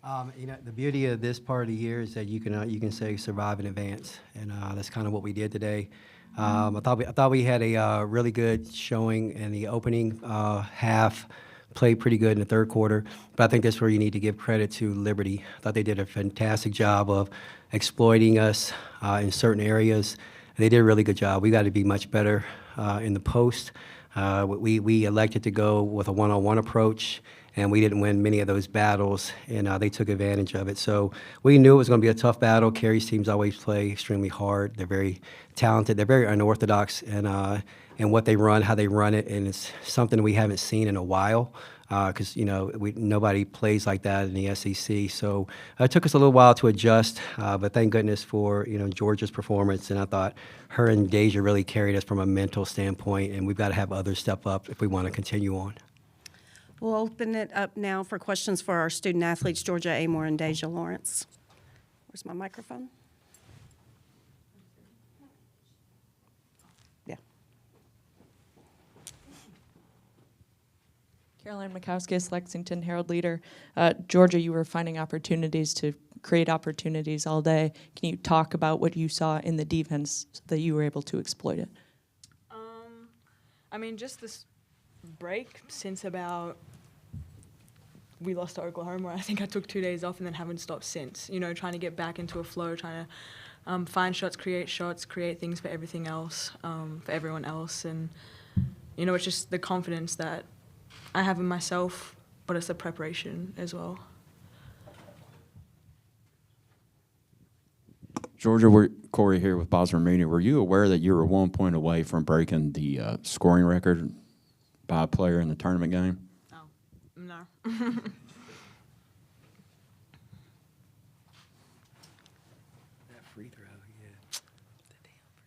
The beauty of this part of the year is that you can say survive in advance, and that's kind of what we did today. I thought we had a really good showing in the opening half. Played pretty good in the third quarter, but I think that's where you need to give credit to Liberty. I thought they did a fantastic job of exploiting us in certain areas. They did a really good job. We got to be much better in the post. We elected to go with a one-on-one approach, and we didn't win many of those battles, and they took advantage of it. So we knew it was going to be a tough battle. Carey's teams always play extremely hard. They're very talented. They're very unorthodox in what they run, how they run it, and it's something we haven't seen in a while because nobody plays like that in the SEC. So it took us a little while to adjust, but thank goodness for Georgia's performance. And I thought her and Dazia really carried us from a mental standpoint, and we've got to have others step up if we want to continue on. We'll open it up now for questions for our student athletes, Georgia Amoore and Dazia Lawrence. Where's my microphone? Yeah. Caroline Mikauskis, Lexington Herald Leader. Georgia, you were finding opportunities to create opportunities all day. Can you talk about what you saw in the defense so that you were able to exploit it? Just this break since about we lost to Oklahoma. I think I took 2 days off and then haven't stopped since. Trying to get back into a flow, trying to find shots, create things for everything else, for everyone else. And, it's just the confidence that I have in myself, but it's the preparation as well. Georgia, Corey here with Bosmer Media. Were you aware that you were 1 point away from breaking the scoring record by a player in the tournament game? Oh, no.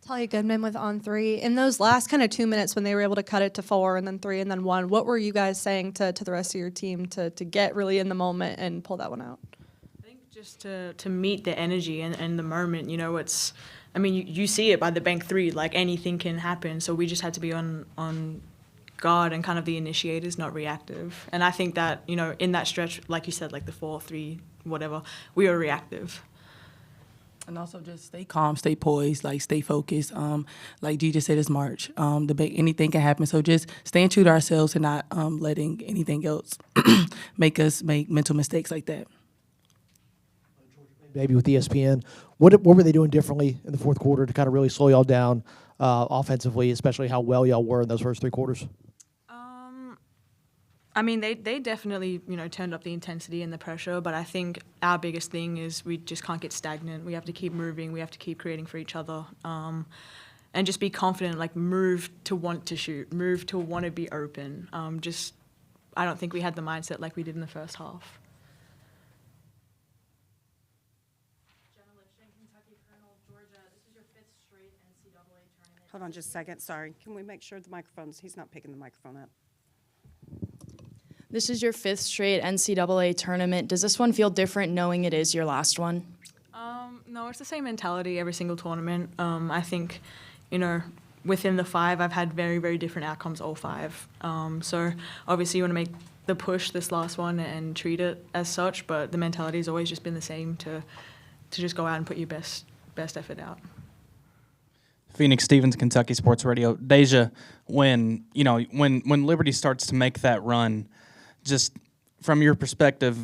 Talia Goodman with On Three. In those last kind of 2 minutes when they were able to cut it to 4 and then 3 and then 1, what were you guys saying to the rest of your team to get really in the moment and pull that one out? I think just to meet the energy and the moment, you see it by the bank three, like anything can happen. So we just had to be on guard and kind of the initiators, not reactive. And I think that, in that stretch, like you said, like the 4-3, whatever, we were reactive. And also just stay calm, stay poised, stay focused. Like G just said, it's March. Anything can happen. So just staying true to ourselves and not letting anything else make us make mental mistakes like that. Baby with ESPN, what were they doing differently in the fourth quarter to kind of really slow y'all down offensively, especially how well y'all were in those first 3 quarters? They definitely, turned up the intensity and the pressure, but I think our biggest thing is we just can't get stagnant. We have to keep moving. We have to keep creating for each other, and just be confident, move to want to shoot, move to want to be open. I don't think we had the mindset like we did in the first half. Hold on just a second. Sorry. Can we make sure the microphone's, he's not picking the microphone up. This is your 5th straight NCAA tournament. Does this one feel different knowing it is your last one? No, it's the same mentality every single tournament. I think, within the 5, I've had very, very different outcomes all 5. So obviously you want to make the push this last one and treat it as such, but the mentality has always just been the same to just go out and put your best effort out. Phoenix Stevens, Kentucky Sports Radio. Dazia, when Liberty starts to make that run, just from your perspective,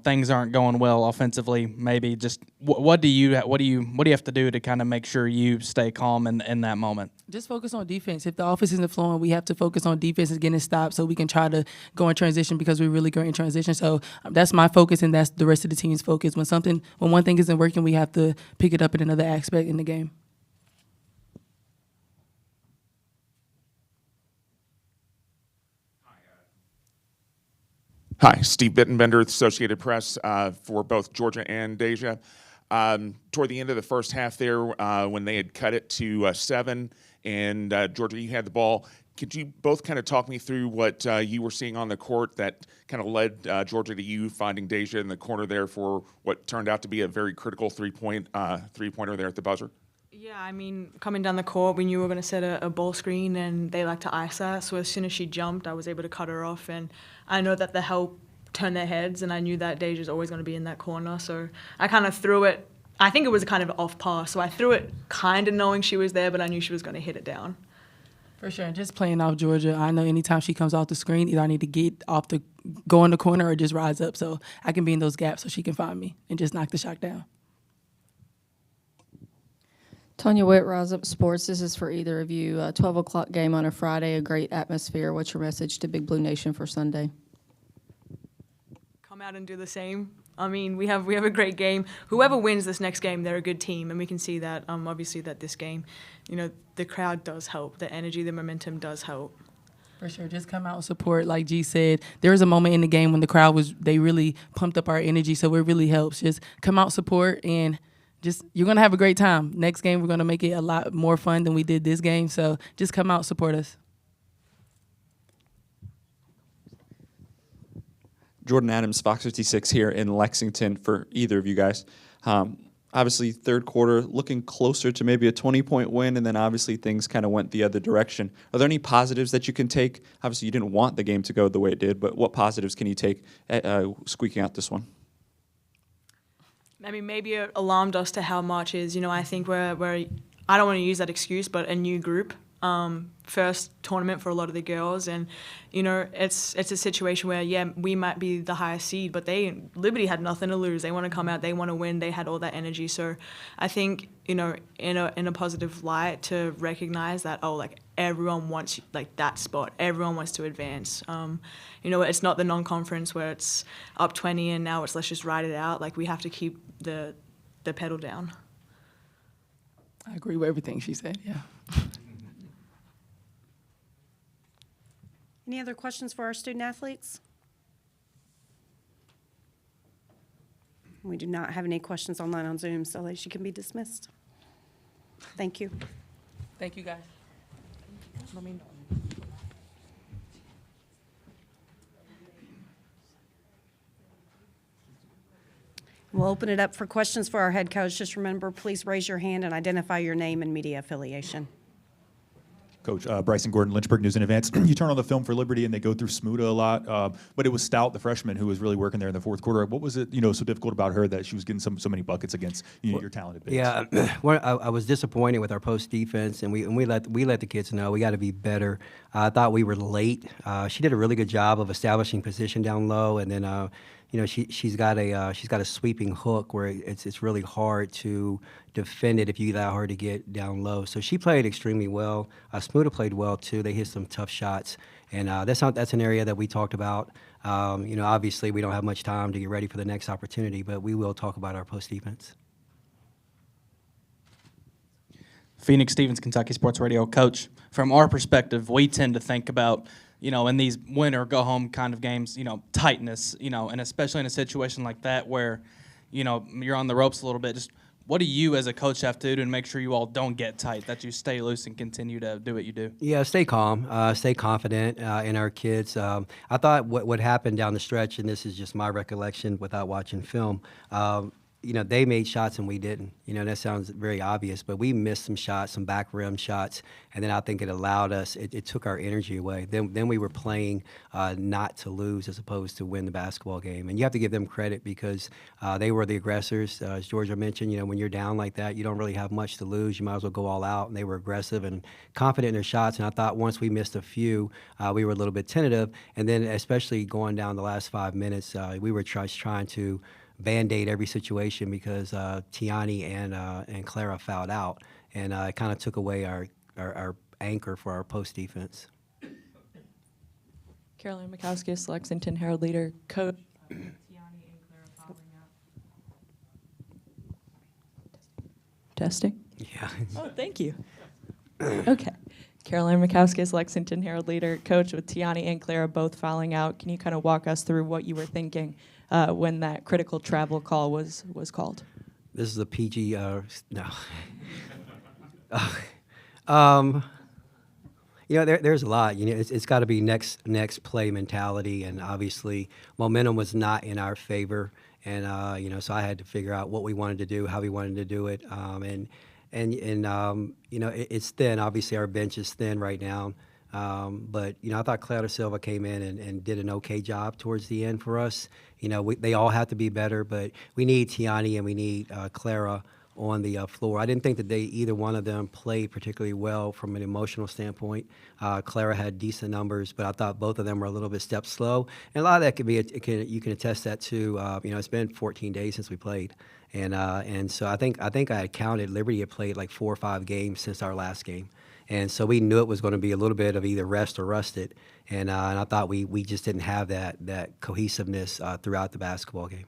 things aren't going well offensively. Maybe just what do you have to do to kind of make sure you stay calm in that moment? Just focus on defense. If the offense isn't flowing, we have to focus on defense and getting stopped so we can try to go in transition because we're really great in transition. So that's my focus, and that's the rest of the team's focus. When one thing isn't working, we have to pick it up in another aspect in the game. Hi, Steve Bittenbender, Associated Press, for both Georgia and Dazia. Toward the end of the first half there, when they had cut it to 7, and Georgia, you had the ball, could you both kind of talk me through what you were seeing on the court that kind of led Georgia to you finding Dazia in the corner there for what turned out to be a very critical three-pointer there at the buzzer? Yeah, coming down the court, we knew we were going to set a ball screen, and they like to ice that. So as soon as she jumped, I was able to cut her off. And I know that the help turn their heads, and I knew that Deja's always going to be in that corner. So I kind of threw it. I think it was kind of an off pass, so I threw it kind of knowing she was there, but I knew she was going to hit it down. For sure. And just playing off Georgia, I know anytime she comes off the screen, either I need to go in the corner or just rise up so I can be in those gaps so she can find me and just knock the shot down. Tanya Witt, Rise Up Sports. This is for either of you. 12 o'clock game on a Friday, a great atmosphere. What's your message to Big Blue Nation for Sunday? Come out and do the same. I mean, we have a great game. Whoever wins this next game, they're a good team, and we can see that. Obviously, that this game, the crowd does help. The energy, the momentum does help. For sure. Just come out and support. Like G said, there was a moment in the game when the crowd they really pumped up our energy, so it really helps. Just come out, support, and you're going to have a great time. Next game, we're going to make it a lot more fun than we did this game, so just come out, support us. Jordan Adams, Fox 56 here in Lexington for either of you guys. Obviously, third quarter looking closer to maybe a 20-point win, and then obviously things kind of went the other direction. Are there any positives that you can take? Obviously, you didn't want the game to go the way it did, but what positives can you take squeaking out this one? I mean, maybe it alarmed us to how March is. I think we're I don't want to use that excuse, but a new group. First tournament for a lot of the girls, and it's a situation where we might be the highest seed, but Liberty had nothing to lose. They want to come out, they want to win, they had all that energy. So I think in a positive light to recognize that everyone wants that spot, everyone wants to advance. It's not the non-conference where it's up 20 and now it's let's just ride it out. We have to keep the pedal down. I agree with everything she said. Yeah. Any other questions for our student athletes? We do not have any questions online on Zoom, so she can be dismissed. Thank you. Thank you, guys. We'll open it up for questions for our head coach. Just remember, please raise your hand and identify your name and media affiliation. Coach, Bryson Gordon, Lynchburg News and Advance. You turn on the film for Liberty and they go through Smuda a lot, but it was Stout, the freshman, who was really working there in the fourth quarter. What was it, so difficult about her that she was getting so many buckets against your talented bigs? Yeah, I was disappointed with our post defense, and we let the kids know we got to be better. I thought we were late. She did a really good job of establishing position down low, and then she's got a sweeping hook where it's really hard to defend it if you allow her to get down low. So she played extremely well. Smuda played well too. They hit some tough shots, and that's an area that we talked about. Obviously we don't have much time to get ready for the next opportunity, but we will talk about our post defense. Phoenix Stevens, Kentucky Sports Radio. Coach, from our perspective, we tend to think about, in these win or go home kind of games, tightness, and especially in a situation like that where, you're on the ropes a little bit. Just what do you as a coach have to do to make sure you all don't get tight, that you stay loose and continue to do what you do? Yeah, stay calm, stay confident in our kids. I thought what happened down the stretch, and this is just my recollection without watching film, they made shots and we didn't. That sounds very obvious, but we missed some shots, some back rim shots, and then I think it allowed us, it took our energy away. Then we were playing not to lose as opposed to win the basketball game. And you have to give them credit because they were the aggressors. As Georgia mentioned, when you're down like that, you don't really have much to lose. You might as well go all out, and they were aggressive and confident in their shots. And I thought once we missed a few, we were a little bit tentative. And then especially going down the last 5 minutes, we were trying to Band-Aid every situation because Tiani and Clara fouled out, and it kind of took away our anchor for our post defense. Caroline Mikauskis, Lexington Herald Leader, Coach. Testing? Yeah. Oh, thank you. Okay. Caroline Mikauskis, Lexington Herald Leader, Coach, with Tiani and Clara both fouling out. Can you kind of walk us through what you were thinking when that critical travel call was called? This is a PG, no. There's a lot. It's got to be next play mentality, and obviously momentum was not in our favor, and so I had to figure out what we wanted to do, how we wanted to do it, it's thin. Obviously our bench is thin right now. But, I thought Clara Silva came in and did an okay job towards the end for us. They all have to be better, but we need Tiani and we need Clara on the floor. I didn't think that either one of them played particularly well from an emotional standpoint. Clara had decent numbers, but I thought both of them were a little bit step slow. And a lot of that could be, you can attest that to, it's been 14 days since we played. And so I think I had counted, Liberty had played like 4 or 5 games since our last game. And so we knew it was going to be a little bit of either rest or rusted. And I thought we just didn't have that cohesiveness throughout the basketball game.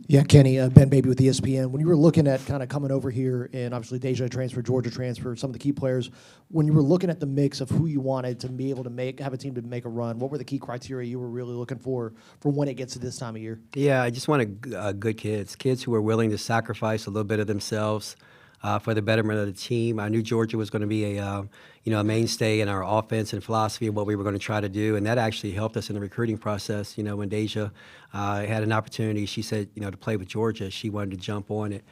Yeah, Kenny, Ben Baby with ESPN. When you were looking at kind of coming over here, and obviously Dazia transfer, Georgia transfer, some of the key players, when you were looking at the mix of who you wanted to be able to have a team to make a run, what were the key criteria you were really looking for when it gets to this time of year? Yeah, I just wanted good kids who were willing to sacrifice a little bit of themselves for the betterment of the team. I knew Georgia was going to be a mainstay in our offense and philosophy of what we were going to try to do, and that actually helped us in the recruiting process. When Dazia had an opportunity, she said, to play with Georgia, she wanted to jump on it.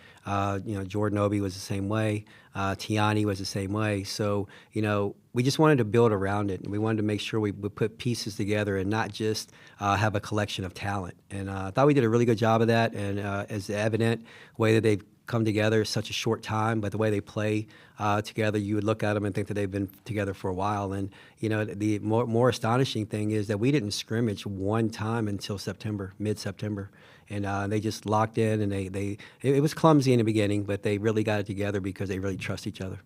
Jordan Obi was the same way. Tiani was the same way. So, we just wanted to build around it, and we wanted to make sure we would put pieces together and not just have a collection of talent. And I thought we did a really good job of that, and as evident, the way that they've come together such a short time, but the way they play together, you would look at them and think that they've been together for a while. And the more astonishing thing is that we didn't scrimmage one time until mid-September, and they just locked in. And it was clumsy in the beginning, but they really got it together because they really trust each other.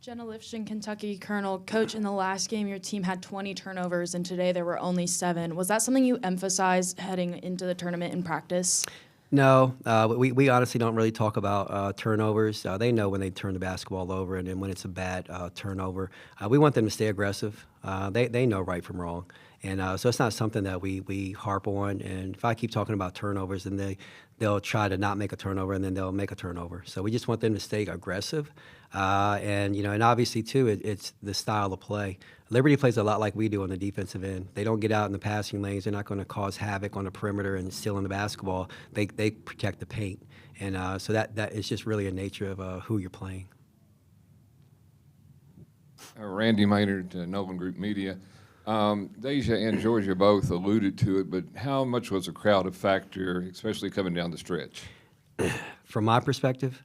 Jenna Lifshin, Kentucky Colonel. Coach, in the last game, your team had 20 turnovers, and today there were only 7. Was that something you emphasized heading into the tournament in practice? No, we honestly don't really talk about turnovers. They know when they turn the basketball over and then when it's a bad turnover. We want them to stay aggressive. They know right from wrong. And so it's not something that we harp on. And if I keep talking about turnovers, then they'll try to not make a turnover, and then they'll make a turnover. So we just want them to stay aggressive. And obviously, too, it's the style of play. Liberty plays a lot like we do on the defensive end. They don't get out in the passing lanes. They're not going to cause havoc on the perimeter and stealing the basketball. They protect the paint. And so that is just really a nature of who you're playing. Randy Maynard, Nolan Group Media. Dazia and Georgia both alluded to it, but how much was a crowd a factor, especially coming down the stretch? From my perspective,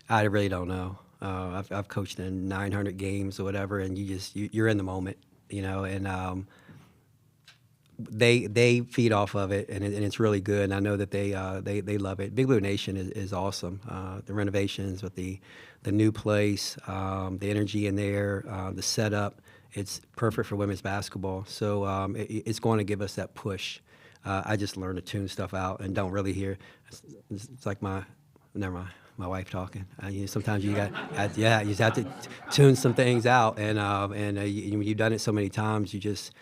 I really don't know. I've coached in 900 games or whatever, and you're in the moment, and they feed off of it, and it's really good. And I know that they love it. Big Blue Nation is awesome. The renovations with the new place, the energy in there, the setup. It's perfect for women's basketball. So it's going to give us that push. I just learned to tune stuff out and don't really hear. It's like never mind. My wife talking. Sometimes you just have to tune some things out, and you've done it so many times, you just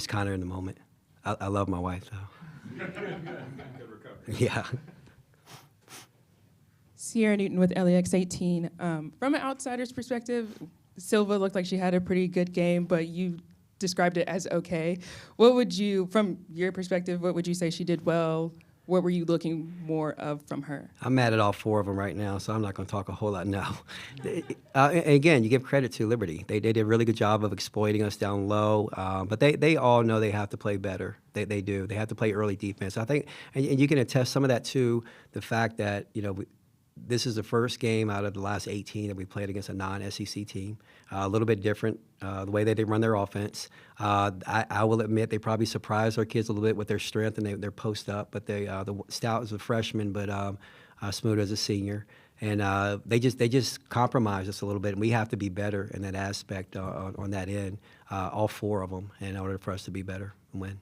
kind of in the moment. I love my wife though. Yeah. Sierra Newton with LEX 18. From an outsider's perspective, Silva looked like she had a pretty good game, but you described it as okay. From your perspective, what would you say she did well? What were you looking more of from her? I'm mad at all 4 of them right now, so I'm not going to talk a whole lot now. Again, you give credit to Liberty. They did a really good job of exploiting us down low, but they all know they have to play better. They do. They have to play early defense. I think, and you can attest some of that to the fact that, this is the first game out of the last 18 that we played against a non-SEC team. A little bit different, the way that they run their offense. I will admit they probably surprised our kids a little bit with their strength and their post up. But the Stout is a freshman, but Smoot is a senior, and they just compromised us a little bit. And we have to be better in that aspect on that end. All 4 of them, in order for us to be better and win.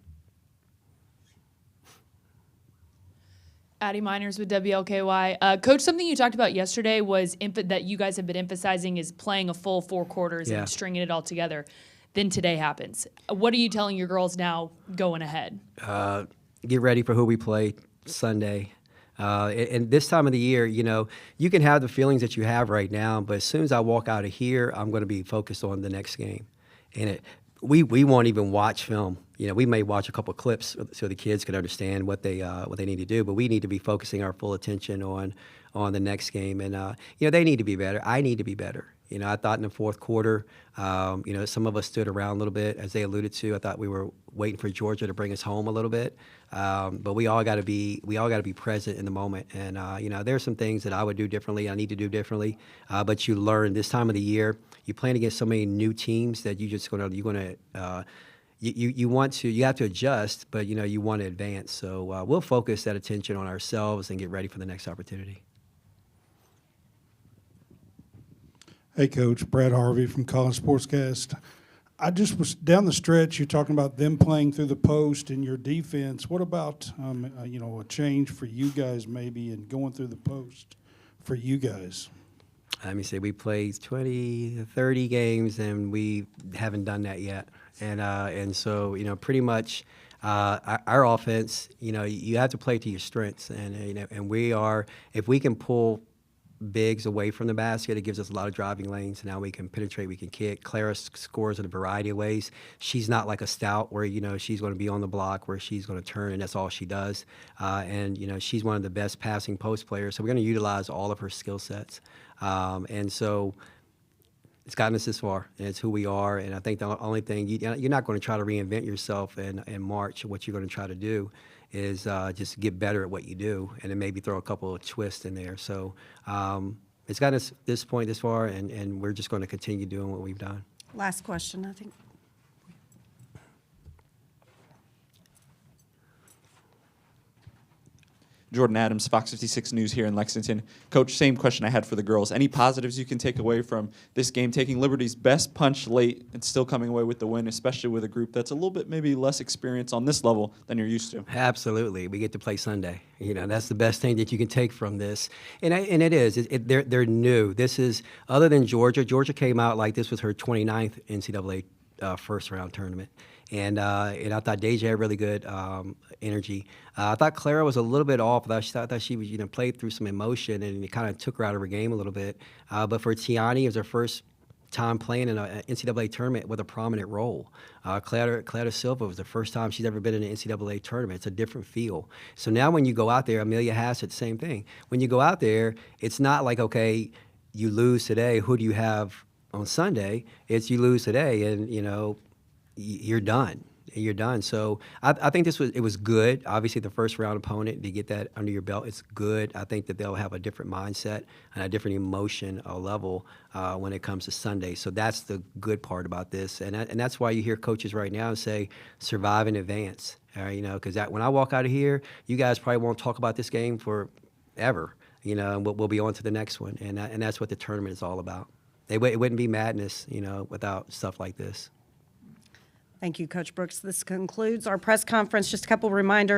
Addie Miners with WLKY. Coach, something you talked about yesterday was that you guys have been emphasizing is playing a full 4 quarters and stringing it all together. Then today happens. What are you telling your girls now going ahead? Get ready for who we play Sunday. And this time of the year, you can have the feelings that you have right now, but as soon as I walk out of here, I'm going to be focused on the next game. And we won't even watch film. we may watch a couple clips so the kids can understand what they need to do, but we need to be focusing our full attention on the next game. And they need to be better. I need to be better. I thought in the fourth quarter, some of us stood around a little bit, as they alluded to. I thought we were waiting for Georgia to bring us home a little bit, but we all got to be present in the moment. And there's some things that I would do differently. I need to do differently. But you learn this time of the year. You're playing against so many new teams that you have to adjust, but you want to advance. So we'll focus that attention on ourselves and get ready for the next opportunity. Hey, Coach. Brad Harvey from Collins Sportscast. I just was down the stretch. You're talking about them playing through the post and your defense. What about a change for you guys maybe in going through the post for you guys? Let me say we played 20, 30 games, and we haven't done that yet. And so pretty much our offense, you have to play to your strengths, and we are, if we can pull bigs away from the basket, it gives us a lot of driving lanes. Now we can penetrate, we can kick. Clara scores in a variety of ways. She's not like a Stout where she's going to be on the block, where she's going to turn and that's all she does. And she's one of the best passing post players, so we're going to utilize all of her skill sets. And so it's gotten us this far, and it's who we are. And I think the only thing, you're not going to try to reinvent yourself in March. What you're going to try to do is just get better at what you do, and then maybe throw a couple of twists in there. So it's gotten us this far, and we're just going to continue doing what we've done. Last question, I think. Jordan Adams, Fox 56 News here in Lexington. Coach, same question I had for the girls. Any positives you can take away from this game, taking Liberty's best punch late and still coming away with the win, especially with a group that's a little bit maybe less experienced on this level than you're used to? Absolutely. We get to play Sunday. That's the best thing that you can take from this. And it is. They're new. This is, other than Georgia. Georgia came out like this was her 29th NCAA first-round tournament. And I thought Dazia had really good energy. I thought Clara was a little bit off. I thought she was, played through some emotion, and it kind of took her out of her game a little bit. But for Tiani, it was her first time playing in an NCAA tournament with a prominent role. Clara Silva was the first time she's ever been in an NCAA tournament. It's a different feel. So now when you go out there, Amelia Hassett, same thing. When you go out there, it's not like, okay, you lose today, who do you have on Sunday? It's you lose today, and, you're done. You're done. So I think it was good. Obviously, the first round opponent, to get that under your belt, it's good. I think that they'll have a different mindset and a different emotion level when it comes to Sunday. So that's the good part about this, and that's why you hear coaches right now say, survive in advance. Because when I walk out of here, you guys probably won't talk about this game forever. And we'll be on to the next one, and that's what the tournament is all about. It wouldn't be madness, without stuff like this. Thank you, Coach Brooks. This concludes our press conference. Just a couple reminders.